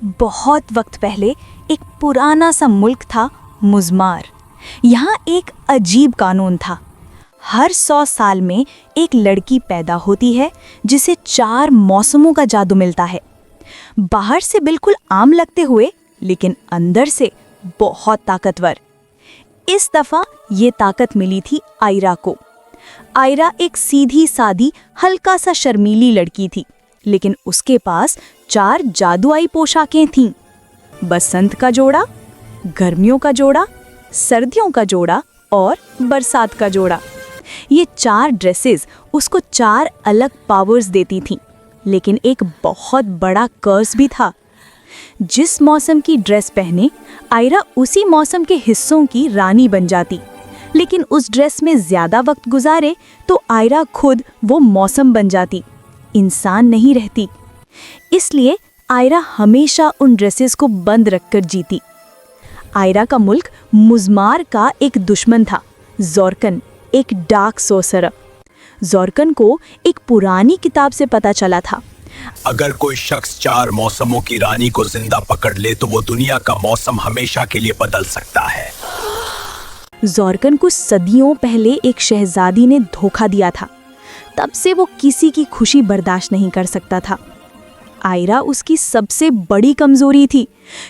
बहुत वक्त पहले एक पुराना सा मुल्क था, मुज़मार। यहाँ एक अजीब कानून था। हर 100 साल में एक लड़की पैदा होती है जिसे 4 मौसमों का जादू मिलता है। बाहर से बिल्कुल आम लगते हुए, लेकिन अंदर से बहुत ताकतवर। इस दफा ये ताकत मिली थी आयरा को। आयरा एक सीधी सादी हल्का सा शर्मीली लड़की थी, लेकिन उसके पास 4 जादुई पोशाकें थीं। बसंत का जोड़ा, गर्मियों का जोड़ा, सर्दियों का जोड़ा और बरसात का जोड़ा। ये 4 ड्रेसेस उसको 4 अलग पावर्स देती थीं, लेकिन एक बहुत बड़ा कर्स भी था। जिस मौसम की ड्रेस पहने, आयरा उसी मौसम के हिस्सों की रानी बन जाती। लेकिन उस ड्रेस में ज्यादा वक्त गुजारे तो आयरा खुद वो मौसम बन जाती, इंसान नहीं रहती। इसलिए आयरा हमेशा उन ड्रेसेस को बंद रखकर जीती। आयरा का मुल्क मुज़मार का एक दुश्मन था, ज़ोरकन, एक डार्क सोर्सरर। ज़ोरकन को एक पुरानी किताब से पता चला था, अगर कोई शख्स 4 मौसमों की रानी को जिंदा पकड़ ले तो वो दुनिया का मौसम हमेशा के लिए बदल सकता है। ज़ोरकन को सदियों पहले एक शहजादी ने धोखा दिया था। तब से वो किसी की खुशी बर्दाश्त नहीं कर सकता था। आयरा उसकी सबसे बड़ी कमजोरी थी,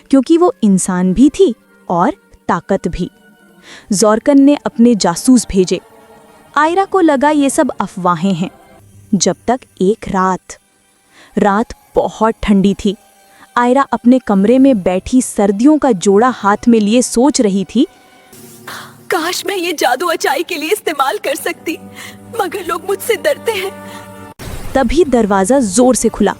क्योंकि वो इंसान भी थी और ताकत भी। ज़ोरकन ने अपने जासूस भेजे। आयरा को लगा ये सब अफवाहें हैं, जब तक एक रात बहुत ठंडी थी। आयरा अपने कमरे में बैठी सर्दियों का जोड़ा हाथ में लिए सोच रही थी, काश मैं ये जादू अचाई के लिए इस्तेमाल कर सकती, मगर लोग मुझसे डरते हैं। तभी दरवाजा जोर से खुला।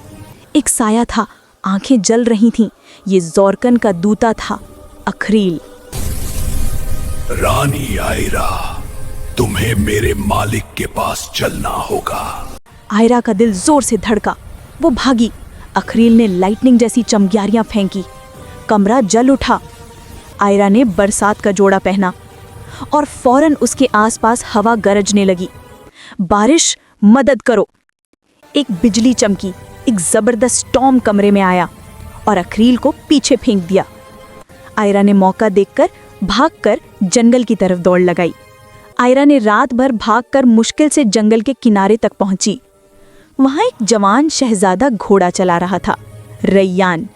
एक साया था, आंखें जल रही थीं। ये ज़ोरकन का दूता था, अखरील। रानी आयरा, तुम्हें मेरे मालिक के पास चलना होगा। आयरा का दिल जोर से धड़का। वो भागी। अखरील ने लाइटनिंग जैसी चमगियारियां फेंकी। कमरा जल उठा। आयरा ने बरसात का जोड़ा पहना और फौरन उसके आसपास हवा गरजने लगी। बारिश, मदद करो! एक बिजली चमकी। एक जबरदस्त स्टॉर्म कमरे में आया और अखरील को पीछे फेंक दिया। आयरा ने मौका देखकर भागकर जंगल की तरफ दौड़ लगाई। आयरा ने रात भर भागकर मुश्किल से जंगल के किनारे तक पहुंची। वहां एक जवान शहजादा घोड़ा चला रहा था, रैयान।